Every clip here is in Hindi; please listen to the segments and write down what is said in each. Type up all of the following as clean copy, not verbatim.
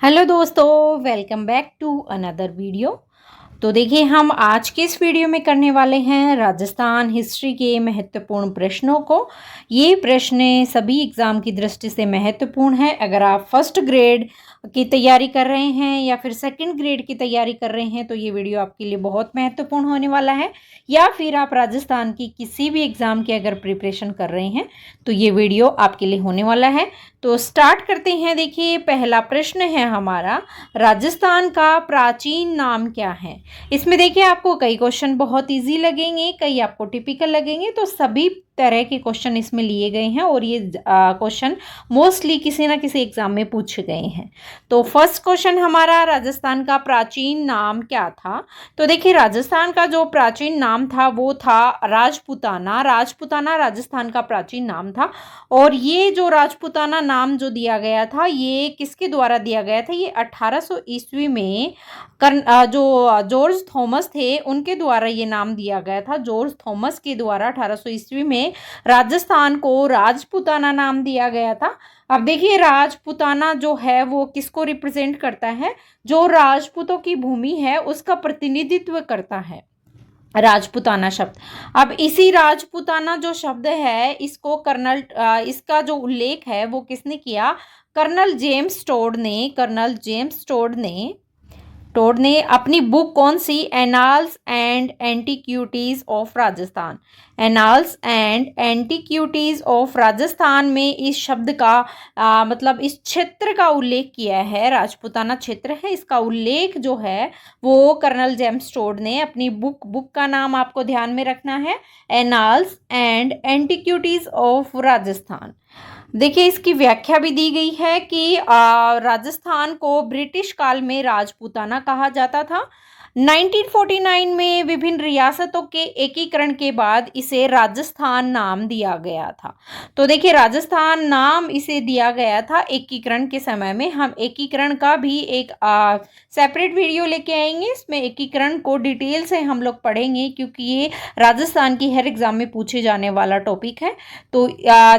हेलो दोस्तों, welcome back to another video. तो देखिए, हम आज के इस वीडियो में करने वाले हैं राजस्थान हिस्ट्री के महत्वपूर्ण प्रश्नों को। ये प्रश्न सभी एग्ज़ाम की दृष्टि से महत्वपूर्ण है। अगर आप फर्स्ट ग्रेड की तैयारी कर रहे हैं या फिर सेकंड ग्रेड की तैयारी कर रहे हैं तो ये वीडियो आपके लिए बहुत महत्वपूर्ण होने वाला है। या फिर आप राजस्थान की किसी भी एग्ज़ाम की अगर प्रिपरेशन कर रहे हैं तो ये वीडियो आपके लिए होने वाला है। तो स्टार्ट करते हैं। देखिए, पहला प्रश्न है हमारा, राजस्थान का प्राचीन नाम क्या है। इसमें देखिए, आपको कई क्वेश्चन बहुत इजी लगेंगे, कई आपको टिपिकल लगेंगे। तो सभी तरह के क्वेश्चन इसमें लिए गए हैं और ये क्वेश्चन मोस्टली किसी ना किसी एग्जाम में पूछे गए हैं। तो फर्स्ट क्वेश्चन हमारा, राजस्थान का प्राचीन नाम क्या था। तो देखिए, राजस्थान का जो प्राचीन नाम था वो था राजपूताना। राजपूताना राजस्थान का प्राचीन नाम था। और ये जो राजपूताना नाम जो दिया गया था, ये किसके द्वारा दिया गया था, ये 1800 ईस्वी में जो जॉर्ज थॉमस थे उनके द्वारा ये नाम दिया गया था। जॉर्ज थॉमस के द्वारा 1800 ईस्वी में राजस्थान को राजपूताना नाम दिया गया था। अब देखिए, राजपूताना जो है वो किसको रिप्रेजेंट करता है, जो राजपूतों की भूमि है उसका प्रतिनिधित्व करता है राजपूताना शब्द। अब इसी राजपूताना जो शब्द है इसको इसका जो उल्लेख है वो किसने किया, कर्नल जेम्स टोड ने अपनी बुक कौन सी, annals and antiquities of Rajasthan. Annals and antiquities of Rajasthan में इस शब्द का मतलब इस क्षेत्र का उल्लेख किया है। राजपूताना क्षेत्र है, इसका उल्लेख जो है वो कर्नल जेम्स टोड ने अपनी बुक का नाम आपको ध्यान में रखना है, annals and antiquities of Rajasthan. देखिए, इसकी व्याख्या भी दी गई है कि राजस्थान को ब्रिटिश काल में राजपूताना कहा जाता था। 1949 में विभिन्न रियासतों के एकीकरण के बाद इसे राजस्थान नाम दिया गया था। तो देखिए, राजस्थान नाम इसे दिया गया था एकीकरण के समय में। हम एकीकरण का भी एक सेपरेट वीडियो लेके आएंगे, इसमें एकीकरण को डिटेल से हम लोग पढ़ेंगे क्योंकि ये राजस्थान की हर एग्जाम में पूछे जाने वाला टॉपिक है। तो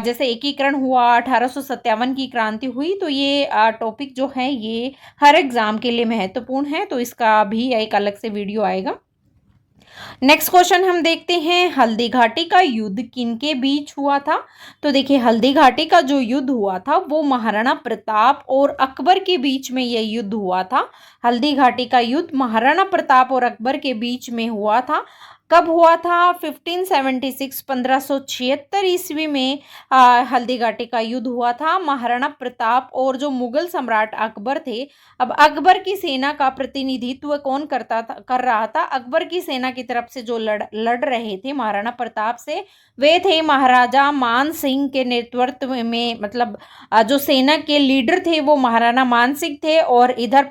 जैसे एकीकरण हुआ, 1857 की क्रांति हुई, तो ये टॉपिक जो है ये हर एग्जाम के लिए महत्वपूर्ण है। तो इसका भी एक अलग से वीडियो आएगा। नेक्स्ट क्वेश्चन हम देखते हैं, हल्दी घाटी का युद्ध किनके बीच हुआ था। तो देखिए, हल्दी घाटी का जो युद्ध हुआ था वो महाराणा प्रताप और अकबर के बीच में यह युद्ध हुआ था। हल्दी घाटी का युद्ध महाराणा प्रताप और अकबर के बीच में हुआ था। कब हुआ था, 1576 1576 ईस्वी में हल्दी घाटी का युद्ध हुआ था। महाराणा प्रताप और जो मुगल सम्राट अकबर थे, अब अकबर की सेना का प्रतिनिधित्व कौन कर रहा था, अकबर की सेना की तरफ से जो लड़ रहे थे महाराणा प्रताप से, वे थे महाराजा मान सिंह के नेतृत्व में। मतलब जो सेना के लीडर थे वो महाराणा मान सिंह थे और इधर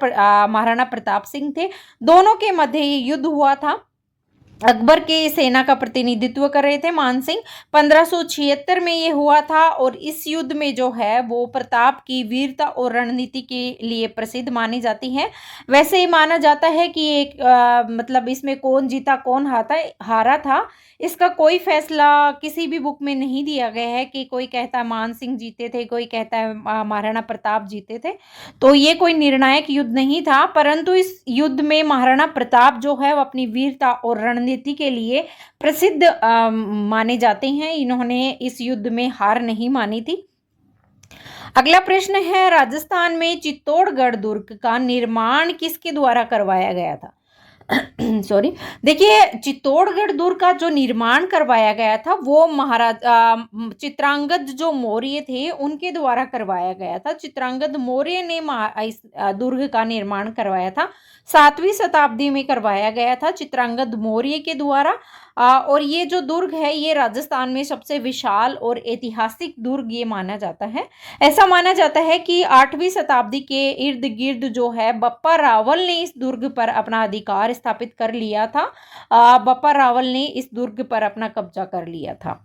महाराणा प्रताप सिंह थे। दोनों के मध्य ये युद्ध हुआ था। अकबर के सेना का प्रतिनिधित्व कर रहे थे मान सिंह। 1576 में ये हुआ था और इस युद्ध में जो है वो प्रताप की वीरता और रणनीति के लिए प्रसिद्ध मानी जाती है। वैसे ही माना जाता है कि एक मतलब इसमें कौन जीता कौन हारा था, इसका कोई फैसला किसी भी बुक में नहीं दिया गया है कि कोई कहता है मान सिंह जीते थे, कोई कहता है महाराणा प्रताप जीते थे। तो ये कोई निर्णायक युद्ध नहीं था, परंतु इस युद्ध में महाराणा प्रताप जो है वो अपनी वीरता और रणनीति के लिए प्रसिद्ध माने जाते हैं। इन्होंने इस युद्ध में हार नहीं मानी थी। अगला प्रश्न है, राजस्थान में चित्तौड़गढ़ दुर्ग का निर्माण किसके द्वारा करवाया गया था। सॉरी, देखिए, चित्तौड़गढ़ दुर्ग का जो निर्माण करवाया गया था वो महाराजा चित्रांगद जो मौर्य थे उनके द्वारा करवाया गया था। चित्रांगद मौर्य ने इस दुर्ग का निर्माण करवाया था। 7वीं शताब्दी में करवाया गया था चित्रांगद मौर्य के द्वारा। और ये जो दुर्ग है ये राजस्थान में सबसे विशाल और ऐतिहासिक दुर्ग ये माना जाता है। ऐसा माना जाता है कि 8वीं शताब्दी के इर्द गिर्द जो है बप्पा रावल ने इस दुर्ग पर अपना अधिकार स्थापित कर लिया था। बप्पा रावल ने इस दुर्ग पर अपना कब्जा कर लिया था।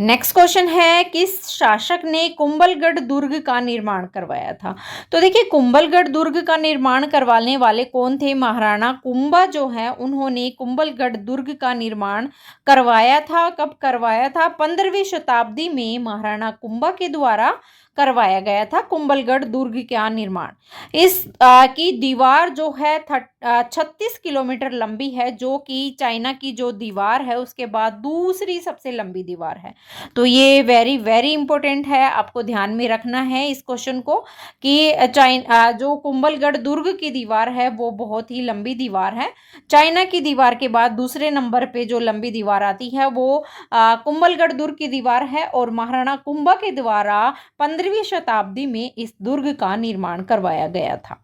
नेक्स्ट क्वेश्चन है, किस शासक ने कुंभलगढ़ दुर्ग का निर्माण करवाया था। तो देखिए, कुंभलगढ़ दुर्ग का निर्माण करवाने वाले कौन थे, महाराणा कुंभा जो है उन्होंने कुंभलगढ़ दुर्ग का निर्माण करवाया था। कब करवाया था, 15वीं शताब्दी में महाराणा कुंभा के द्वारा करवाया गया था कुंभलगढ़ दुर्ग का निर्माण। इस की दीवार जो है 36 किलोमीटर लंबी है, जो कि चाइना की जो दीवार है उसके बाद दूसरी सबसे लंबी दीवार है। तो ये वेरी वेरी इंपॉर्टेंट है, आपको ध्यान में रखना है इस क्वेश्चन को कि जो कुंभलगढ़ दुर्ग की दीवार है वो बहुत ही लंबी दीवार है। चाइना की दीवार के बाद दूसरे नंबर पे जो लंबी दीवार आती है वो कुंभलगढ़ दुर्ग की दीवार है, और महाराणा कुंभा के द्वारा 15वीं शताब्दी में इस दुर्ग का निर्माण करवाया गया था।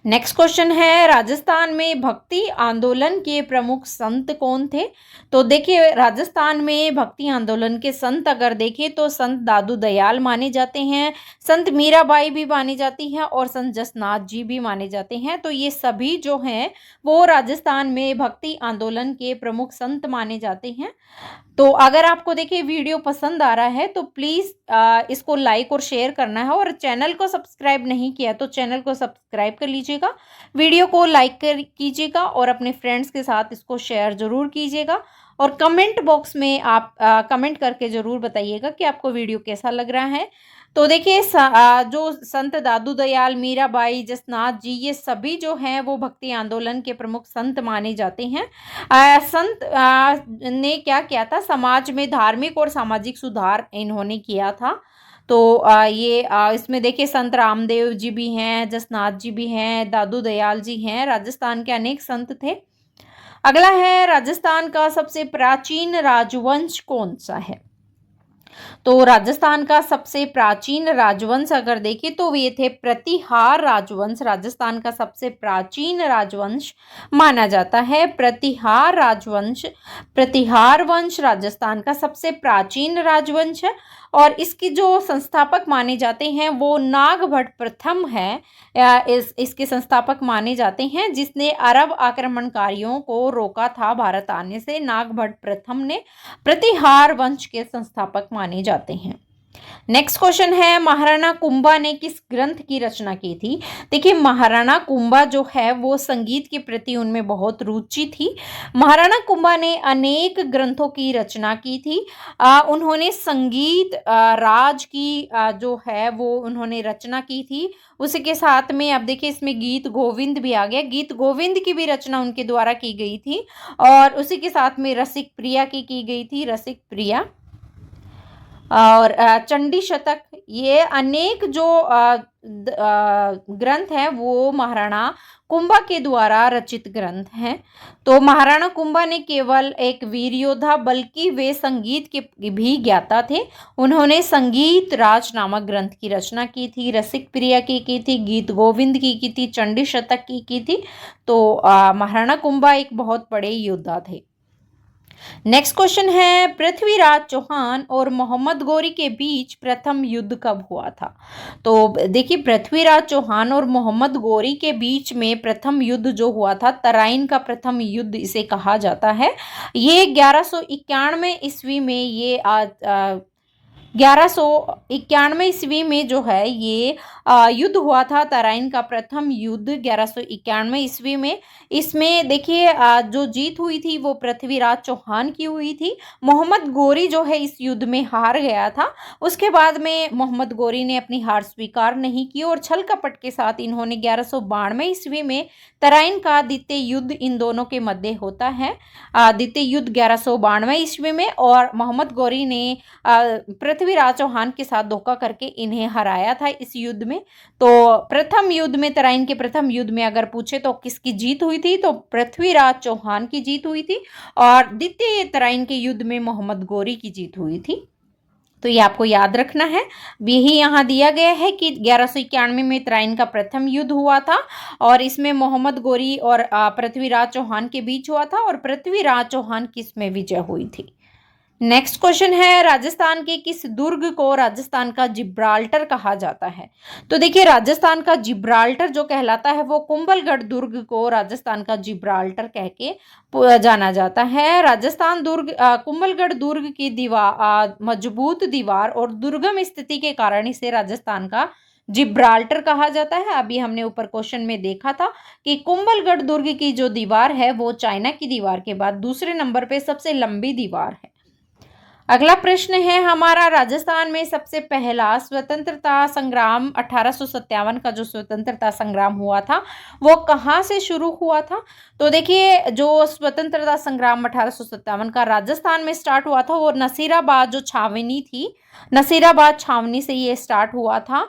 नेक्स्ट क्वेश्चन है, राजस्थान में भक्ति आंदोलन के प्रमुख संत कौन थे? तो देखिए, राजस्थान में भक्ति आंदोलन के संत अगर देखें तो संत दादू दयाल माने जाते हैं, संत मीराबाई भी मानी जाती है, और संत जसनाथ जी भी माने जाते हैं। तो ये सभी जो हैं वो राजस्थान में भक्ति आंदोलन के प्रमुख संत माने जाते हैं। तो अगर आपको देखिए वीडियो पसंद आ रहा है तो प्लीज़ इसको लाइक और शेयर करना है, और चैनल को सब्सक्राइब नहीं किया तो चैनल को सब्सक्राइब कर लीजिएगा, वीडियो को लाइक कीजिएगा, और अपने फ्रेंड्स के साथ इसको शेयर ज़रूर कीजिएगा, और कमेंट बॉक्स में आप कमेंट करके ज़रूर बताइएगा कि आपको वीडियो कैसा लग रहा है। तो देखिए जो संत दादू दयाल, मीराबाई, जसनाथ जी, ये सभी जो हैं वो भक्ति आंदोलन के प्रमुख संत माने जाते हैं। संत ने क्या किया था, समाज में धार्मिक और सामाजिक सुधार इन्होंने किया था। तो ये इसमें देखिए संत रामदेव जी भी हैं, जसनाथ जी भी हैं, दादू दयाल जी हैं, राजस्थान के अनेक संत थे। अगला है, राजस्थान का सबसे प्राचीन राजवंश कौन सा है? तो राजस्थान का सबसे प्राचीन राजवंश अगर देखें तो ये थे प्रतिहार राजवंश। राजस्थान का सबसे प्राचीन राजवंश माना जाता है प्रतिहार राजवंश। प्रतिहार वंश राजस्थान का सबसे प्राचीन राजवंश है, और इसकी जो संस्थापक माने जाते हैं वो नागभट्ट प्रथम है। इसके संस्थापक माने जाते हैं, जिसने अरब आक्रमणकारियों को रोका था भारत आने से। नागभट्ट प्रथम ने प्रतिहार वंश के संस्थापक माने जाते हैं। नेक्स्ट क्वेश्चन है, महाराणा कुंभा ने किस ग्रंथ की रचना की थी? देखिए, महाराणा कुंभा जो है वो संगीत के प्रति उनमें बहुत रुचि थी। महाराणा कुंभा ने अनेक ग्रंथों की रचना की थी। उन्होंने संगीत राज की जो है वो उन्होंने रचना की थी। उसी के साथ में अब देखिए इसमें गीत गोविंद भी आ गया, गीत गोविंद की भी रचना उनके द्वारा की गई थी, और उसी के साथ में रसिक प्रिया की गई थी, रसिक प्रिया, और चंडी शतक। ये अनेक जो ग्रंथ हैं वो महाराणा कुंभा के द्वारा रचित ग्रंथ हैं। तो महाराणा कुंभा ने केवल एक वीर योद्धा बल्कि वे संगीत के भी ज्ञाता थे। उन्होंने संगीत राज नामक ग्रंथ की रचना की थी, रसिक प्रिया की थी, गीत गोविंद की थी, चंडी शतक की थी। तो महाराणा कुंभा एक बहुत बड़े योद्धा थे। नेक्स्ट क्वेश्चन है, पृथ्वीराज चौहान और मोहम्मद गोरी के बीच प्रथम युद्ध कब हुआ था? तो देखिए, पृथ्वीराज चौहान और मोहम्मद गोरी के बीच में प्रथम युद्ध जो हुआ था, तराइन का प्रथम युद्ध इसे कहा जाता है। ये 1191 ईस्वी में, ये 1191 ईस्वी में जो है ये युद्ध हुआ था, तराइन का प्रथम युद्ध 1191 ईस्वी में। इसमें देखिए जो जीत हुई थी वो पृथ्वीराज चौहान की हुई थी। मोहम्मद गोरी जो है इस युद्ध में हार गया था। उसके बाद में मोहम्मद गोरी ने अपनी हार स्वीकार नहीं की, और छल कपट के साथ इन्होंने 1192 ईस्वी में तराइन का द्वितीय युद्ध इन दोनों के मध्य होता है। द्वितीय युद्ध 1192 ईस्वी में, और मोहम्मद गोरी ने पृथ्वीराज चौहान के साथ धोखा करके इन्हें हराया था इस युद्ध में। तो प्रथम युद्ध में, तराइन के प्रथम युद्ध में अगर पूछे तो किसकी जीत हुई थी, तो पृथ्वीराज चौहान की जीत हुई थी, और द्वितीय तराइन के युद्ध में मोहम्मद गोरी की जीत हुई थी। तो ये आपको याद रखना है। यही यहाँ दिया गया है कि 1191 में तराइन का प्रथम युद्ध हुआ था, और इसमें मोहम्मद गोरी और पृथ्वीराज चौहान के बीच हुआ था, और पृथ्वीराज चौहान की इसमें विजय हुई थी। नेक्स्ट क्वेश्चन है, राजस्थान के किस दुर्ग को राजस्थान का जिब्राल्टर कहा जाता है? तो देखिए, राजस्थान का जिब्राल्टर जो कहलाता है वो कुंभलगढ़ दुर्ग को राजस्थान का जिब्राल्टर कह के जाना जाता है। राजस्थान दुर्ग कुंभलगढ़ दुर्ग की दीवार, मजबूत दीवार और दुर्गम स्थिति के कारण इसे राजस्थान का जिब्राल्टर कहा जाता है। अभी हमने ऊपर क्वेश्चन में देखा था कि कुंभलगढ़ दुर्ग की जो दीवार है वो चाइना की दीवार के बाद दूसरे नंबर पे सबसे लंबी दीवार है। अगला प्रश्न है हमारा, राजस्थान में सबसे पहला स्वतंत्रता संग्राम 1857 का जो स्वतंत्रता संग्राम हुआ था वो कहाँ से शुरू हुआ था? तो देखिए, जो स्वतंत्रता संग्राम 1857 का राजस्थान में स्टार्ट हुआ था वो नसीराबाद जो छावनी थी, नसीराबाद छावनी से ये स्टार्ट हुआ था।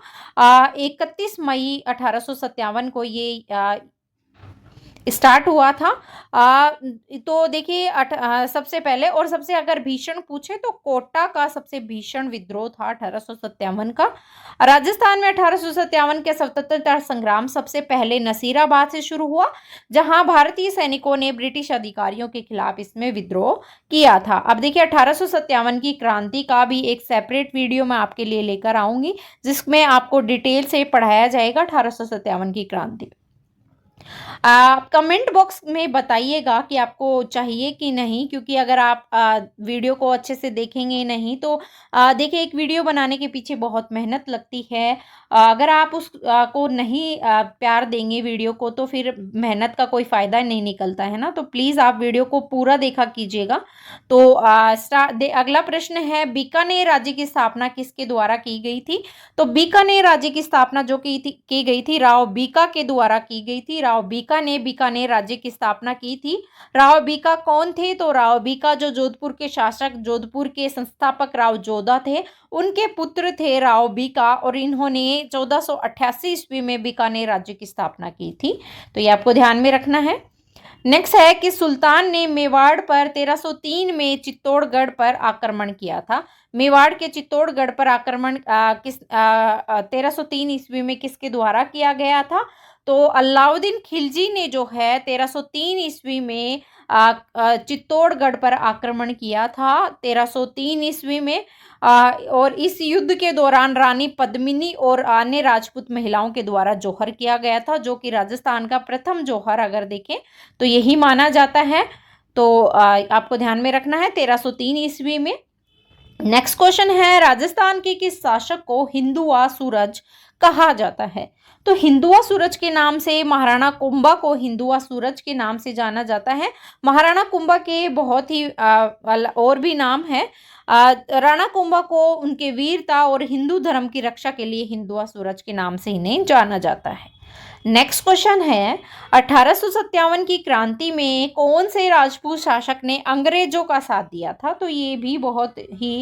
31 मई 1857 को ये स्टार्ट हुआ था। तो देखिए सबसे पहले और सबसे अगर भीषण पूछे तो कोटा का सबसे भीषण विद्रोह था 1857 का। राजस्थान में 1857 के स्वतंत्रता संग्राम सबसे पहले नसीराबाद से शुरू हुआ, जहां भारतीय सैनिकों ने ब्रिटिश अधिकारियों के खिलाफ इसमें विद्रोह किया था। अब देखिए 1857 की क्रांति का भी एक सेपरेट वीडियो मैं आपके लिए लेकर आऊंगी, जिसमें आपको डिटेल से पढ़ाया जाएगा 1857 की क्रांति। आप कमेंट बॉक्स में बताइएगा कि आपको चाहिए कि नहीं, क्योंकि अगर आप वीडियो को अच्छे से देखेंगे नहीं तो देखिए, एक वीडियो बनाने के पीछे बहुत मेहनत लगती है। अगर आप उस को नहीं प्यार देंगे वीडियो को तो फिर मेहनत का कोई फ़ायदा नहीं निकलता है ना। तो प्लीज़ आप वीडियो को पूरा देखा कीजिएगा। तो अगला प्रश्न है, बीकानेर राज्य की स्थापना किसके द्वारा की गई थी? तो बीकानेर राज्य की स्थापना जो की गई थी राव बीका के द्वारा की गई थी। राव बीका ने बीकानेर राज्य की स्थापना की थी। राव बीका कौन थे? तो राव बीका जो जोधपुर के शासक, जोधपुर के संस्थापक राव जोधा थे, उनके पुत्र थे राव बीका, और इन्होंने 1488 ईस्वी में बीकानेर राज्य की स्थापना की थी। तो ये आपको ध्यान में रखना है। नेक्स्ट है कि सुल्तान ने मेवाड़ पर 1303 में चित्तौड़गढ़ पर आक्रमण किया था। मेवाड़ के चित्तौड़गढ़ पर आक्रमण 1303 ईस्वी में किसके द्वारा किया गया था? तो अलाउद्दीन खिलजी ने जो है 1303 ईस्वी में चित्तौड़गढ़ पर आक्रमण किया था 1303 ईस्वी में। और इस युद्ध के दौरान रानी पद्मिनी और अन्य राजपूत महिलाओं के द्वारा जौहर किया गया था, जो कि राजस्थान का प्रथम जौहर अगर देखें तो यही माना जाता है। तो आपको ध्यान में रखना है 1303 ईस्वी में। नेक्स्ट क्वेश्चन है, राजस्थान के किस शासक को हिंदुआ सूरज कहा जाता है? तो हिंदुआ सूरज के नाम से महाराणा कुंभा को हिंदुआ सूरज के नाम से जाना जाता है। महाराणा कुंभा के बहुत ही और भी नाम है। राणा कुंभा को उनके वीरता और हिंदू धर्म की रक्षा के लिए हिंदुआ सूरज के नाम से इन्हें जाना जाता है। नेक्स्ट क्वेश्चन है, 1857 की क्रांति में कौन से राजपूत शासक ने अंग्रेजों का साथ दिया था? तो ये भी बहुत ही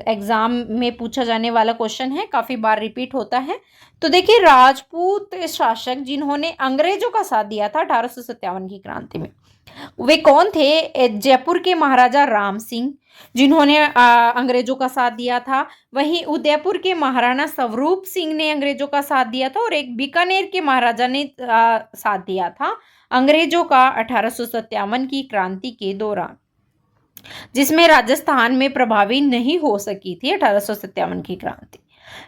एग्जाम में पूछा जाने वाला क्वेश्चन है, काफी बार रिपीट होता है। तो देखिए, राजपूत शासक जिन्होंने अंग्रेजों का साथ दिया था 1857 की क्रांति में, वे कौन थे? जयपुर के महाराजा राम सिंह, जिन्होंने अंग्रेजों का साथ दिया था। वहीं उदयपुर के महाराणा स्वरूप सिंह ने अंग्रेजों का साथ दिया था, और एक बीकानेर के महाराजा ने साथ दिया था अंग्रेजों का 1857 की क्रांति के दौरान, जिसमें राजस्थान में प्रभावी नहीं हो सकी थी 1857 की क्रांति।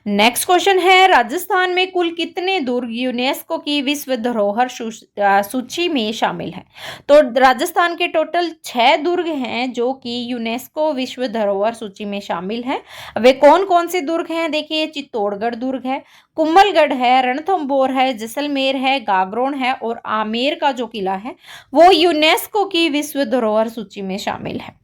नेक्स्ट क्वेश्चन है, राजस्थान में कुल कितने दुर्ग यूनेस्को की विश्व धरोहर सूची में शामिल हैं? तो राजस्थान के टोटल 6 दुर्ग हैं जो कि यूनेस्को विश्व धरोहर सूची में शामिल हैं। वे कौन कौन से दुर्ग हैं? देखिए, चित्तौड़गढ़ दुर्ग है, कुंभलगढ़ है, रणथंभौर है, जैसलमेर है, गागरोन है, और आमेर का जो किला है वो यूनेस्को की विश्व धरोहर सूची में शामिल है।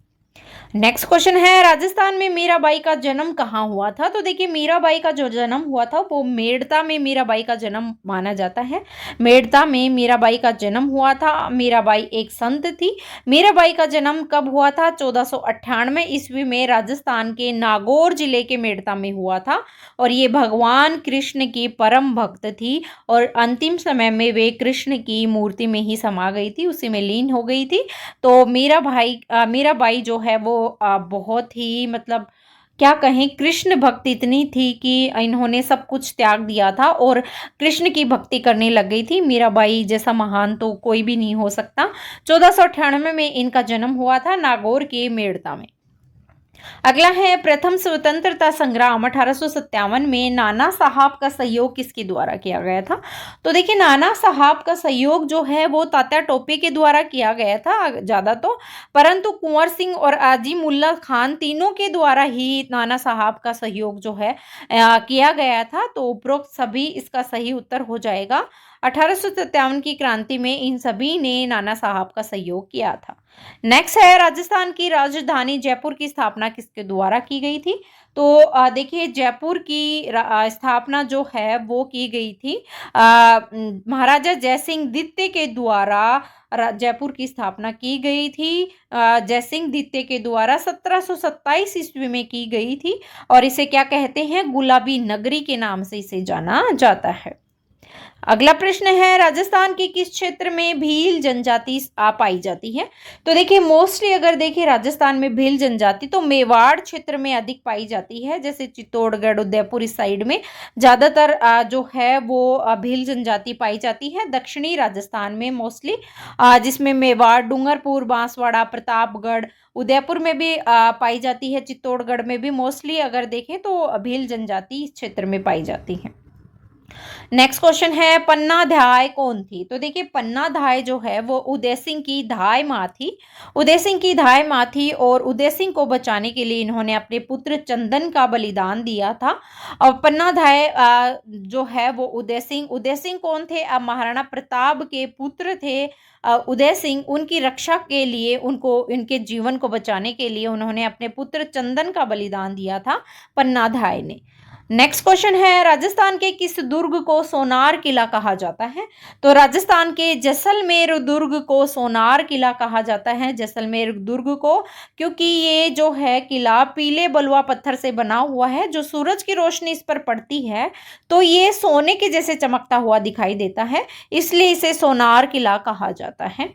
नेक्स्ट क्वेश्चन है, राजस्थान में मीराबाई का जन्म कहाँ हुआ था? तो देखिए, मीराबाई का जो जन्म हुआ था वो मेड़ता में मीराबाई का जन्म माना जाता है। मेड़ता में मीराबाई का जन्म हुआ था। मीराबाई एक संत थी। मीराबाई का जन्म कब हुआ था? 1498 ईस्वी में राजस्थान के नागौर जिले के मेड़ता में हुआ था, और ये भगवान कृष्ण की परम भक्त थी, और अंतिम समय में वे कृष्ण की मूर्ति में ही समा गई थी, उसी में लीन हो गई थी। तो मीराबाई जो है वो बहुत ही मतलब क्या कहें, कृष्ण भक्त इतनी थी कि इन्होंने सब कुछ त्याग दिया था और कृष्ण की भक्ति करने लग गई थी। मीराबाई जैसा महान तो कोई भी नहीं हो सकता। 1498 में इनका जन्म हुआ था नागौर के मेड़ता में। अगला है, प्रथम स्वतंत्रता संग्राम 1857 में नाना साहब का सहयोग किसके द्वारा किया गया था? तो देखिए, नाना साहब का सहयोग जो है वो तात्या टोपे के द्वारा किया गया था ज़्यादा तो, परंतु कुंवर सिंह और आजिमुल्ला खान तीनों के द्वारा ही नाना साहब का सहयोग जो है किया गया था। तो उपरोक्त सभी इसका सही उत्तर हो जाएगा। 1857 की क्रांति में इन सभी ने नाना साहब का सहयोग किया था। नेक्स्ट है, राजस्थान की राजधानी जयपुर की स्थापना किसके द्वारा की गई थी? तो देखिए, जयपुर की स्थापना जो है वो की गई थी महाराजा जयसिंह द्वितीय के द्वारा। जयपुर की स्थापना की गई थी जयसिंह द्वितीय के द्वारा 1727 ईस्वी में की गई थी, और इसे क्या कहते हैं? गुलाबी नगरी के नाम से इसे जाना जाता है। अगला प्रश्न है, राजस्थान के किस क्षेत्र में भील जनजाति पाई जाती है? तो देखिए, मोस्टली अगर देखिए राजस्थान में भील जनजाति तो मेवाड़ क्षेत्र में अधिक पाई जाती है, जैसे चित्तौड़गढ़, उदयपुर इस साइड में ज़्यादातर जो है वो भील जनजाति पाई जाती है। दक्षिणी राजस्थान में मोस्टली जिसमें मेवाड़, डूंगरपुर, बांसवाड़ा, प्रतापगढ़, उदयपुर में भी पाई जाती है। चित्तौड़गढ़ में भी मोस्टली अगर देखें तो भील जनजाति इस क्षेत्र में पाई जाती है। नेक्स्ट क्वेश्चन है, पन्ना धाय कौन थी? तो देखिए, पन्ना धाय जो है वो उदय सिंह की धाय माँ थी। उदय सिंह की धाय माँ थी और उदय सिंह को बचाने के लिए इन्होंने अपने पुत्र चंदन का बलिदान दिया था। और पन्ना धाय जो है वो उदय सिंह कौन थे? अब महाराणा प्रताप के पुत्र थे उदय सिंह। उनकी रक्षा के लिए, उनको इनके जीवन को बचाने के लिए उन्होंने अपने पुत्र चंदन का बलिदान दिया था पन्ना धाय ने। नेक्स्ट क्वेश्चन है, राजस्थान के किस दुर्ग को सोनार किला कहा जाता है? तो राजस्थान के जैसलमेर दुर्ग को सोनार किला कहा जाता है, जैसलमेर दुर्ग को, क्योंकि ये जो है किला पीले बलुआ पत्थर से बना हुआ है। जो सूरज की रोशनी इस पर पड़ती है तो ये सोने के जैसे चमकता हुआ दिखाई देता है, इसलिए इसे सोनार किला कहा जाता है।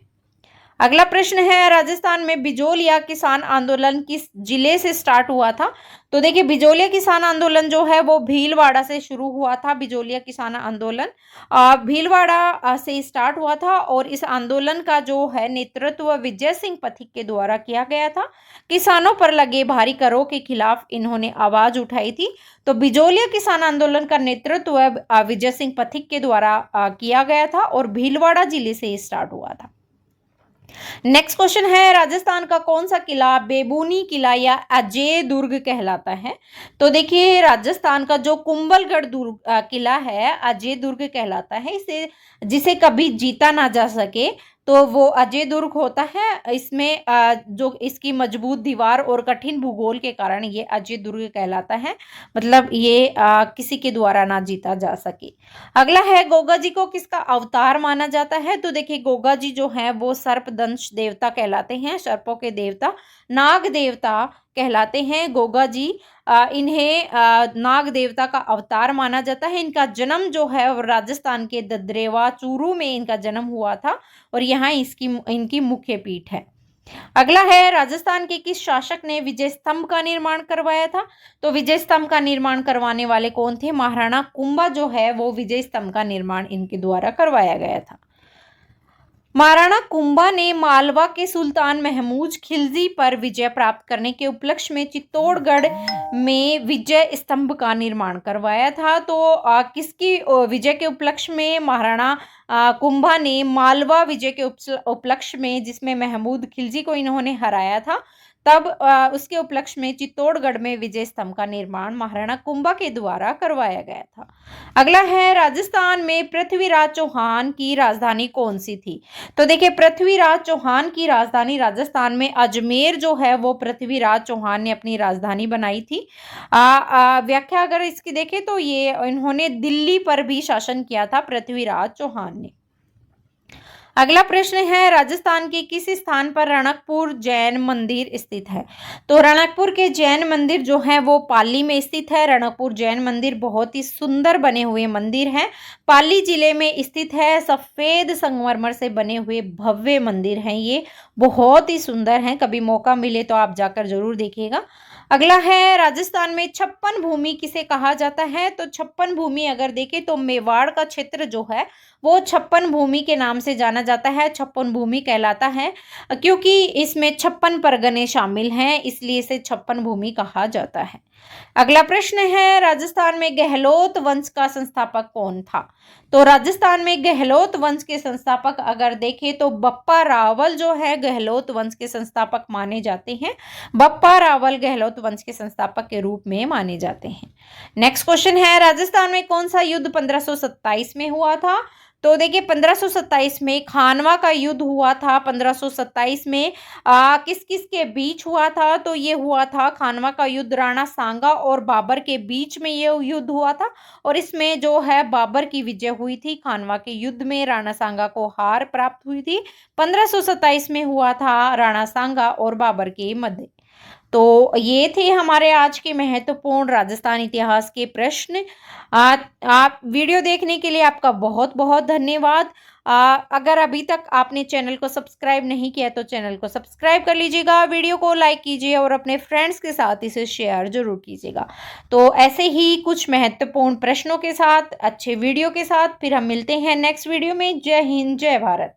अगला प्रश्न है, राजस्थान में बिजोलिया किसान आंदोलन किस जिले से स्टार्ट हुआ था? तो देखिए, बिजोलिया किसान आंदोलन जो है वो भीलवाड़ा से शुरू हुआ था। बिजोलिया किसान आंदोलन भीलवाड़ा से स्टार्ट हुआ था, और इस आंदोलन का जो है नेतृत्व विजय सिंह पथिक के द्वारा किया गया था। किसानों पर लगे भारी करों के खिलाफ इन्होंने आवाज उठाई थी। तो बिजोलिया किसान आंदोलन का नेतृत्व विजय सिंह पथिक के द्वारा किया गया था और भीलवाड़ा जिले से स्टार्ट हुआ था। नेक्स्ट क्वेश्चन है, राजस्थान का कौन सा किला बेबुनी किला या अजय दुर्ग कहलाता है? तो देखिए, राजस्थान का जो कुंभलगढ़ किला है अजय दुर्ग कहलाता है। इसे जिसे कभी जीता ना जा सके तो वो अजय दुर्ग होता है। इसमें जो इसकी मजबूत दीवार और कठिन भूगोल के कारण ये अजय दुर्ग कहलाता है, मतलब ये किसी के द्वारा ना जीता जा सके। अगला है, गोगा जी को किसका अवतार माना जाता है? तो देखिए, गोगा जी जो है वो सर्पदंश देवता कहलाते हैं, सर्पों के देवता, नाग देवता कहलाते हैं गोगा जी। इन्हें नाग देवता का अवतार माना जाता है। इनका जन्म जो है राजस्थान के ददरेवा चूरू में इनका जन्म हुआ था, और यहाँ इनकी मुख्य पीठ है। अगला है, राजस्थान के किस शासक ने विजय स्तंभ का निर्माण करवाया था? तो विजय स्तंभ का निर्माण करवाने वाले कौन थे? महाराणा कुंभा जो है वो विजय स्तंभ का निर्माण इनके द्वारा करवाया गया था। महाराणा कुंभा ने मालवा के सुल्तान महमूद खिलजी पर विजय प्राप्त करने के उपलक्ष्य में चित्तौड़गढ़ में विजय स्तंभ का निर्माण करवाया था। तो किसकी विजय के उपलक्ष्य में? महाराणा कुंभा ने मालवा विजय के उपलक्ष्य में, जिसमें महमूद खिलजी को इन्होंने हराया था, तब उसके उपलक्ष्य में चित्तौड़गढ़ में विजय स्तंभ का निर्माण महाराणा कुंभा के द्वारा करवाया गया था। अगला है, राजस्थान में पृथ्वीराज चौहान की राजधानी कौन सी थी? तो देखिए, पृथ्वीराज चौहान की राजधानी राजस्थान में अजमेर जो है वो पृथ्वीराज चौहान ने अपनी राजधानी बनाई थी। व्याख्या अगर इसकी देखें तो ये इन्होंने दिल्ली पर भी शासन किया था पृथ्वीराज चौहान ने। अगला प्रश्न है, राजस्थान के किस स्थान पर रणकपुर जैन मंदिर स्थित है? तो रणकपुर के जैन मंदिर जो है वो पाली में स्थित है। रणकपुर जैन मंदिर बहुत ही सुंदर बने हुए मंदिर हैं, पाली जिले में स्थित है। सफेद संगमरमर से बने हुए भव्य मंदिर हैं, ये बहुत ही सुंदर हैं। कभी मौका मिले तो आप जाकर जरूर देखिएगा। अगला है, राजस्थान में छप्पन भूमि किसे कहा जाता है? तो छप्पन भूमि अगर देखें तो मेवाड़ का क्षेत्र जो है वो छप्पन भूमि के नाम से जाना जाता है, छप्पन भूमि कहलाता है, क्योंकि इसमें 56 परगने शामिल हैं, इसलिए इसे छप्पन भूमि कहा जाता है। अगला प्रश्न है, राजस्थान में गहलोत वंश का संस्थापक कौन था? तो राजस्थान में गहलोत वंश के संस्थापक अगर देखें तो बप्पा रावल जो है गहलोत वंश के संस्थापक माने जाते हैं। बप्पा रावल गहलोत वंश के संस्थापक के रूप में माने जाते हैं। नेक्स्ट क्वेश्चन है, राजस्थान में कौन सा युद्ध 1527 में हुआ था? तो देखिए 1527 में खानवा का युद्ध हुआ था। 1527 में किस किस के बीच हुआ था? तो ये हुआ था खानवा का युद्ध राणा सांगा और बाबर के बीच में ये युद्ध हुआ था और इसमें जो है बाबर की विजय हुई थी। खानवा के युद्ध में राणा सांगा को हार प्राप्त हुई थी। 1527 में हुआ था राणा सांगा और बाबर के मध्य। तो ये थे हमारे आज के महत्वपूर्ण राजस्थान इतिहास के प्रश्न। आप वीडियो देखने के लिए आपका बहुत बहुत धन्यवाद। अगर अभी तक आपने चैनल को सब्सक्राइब नहीं किया तो चैनल को सब्सक्राइब कर लीजिएगा, वीडियो को लाइक कीजिए और अपने फ्रेंड्स के साथ इसे शेयर जरूर कीजिएगा। तो ऐसे ही कुछ महत्वपूर्ण प्रश्नों के साथ, अच्छे वीडियो के साथ फिर हम मिलते हैं नेक्स्ट वीडियो में। जय हिंद, जय भारत।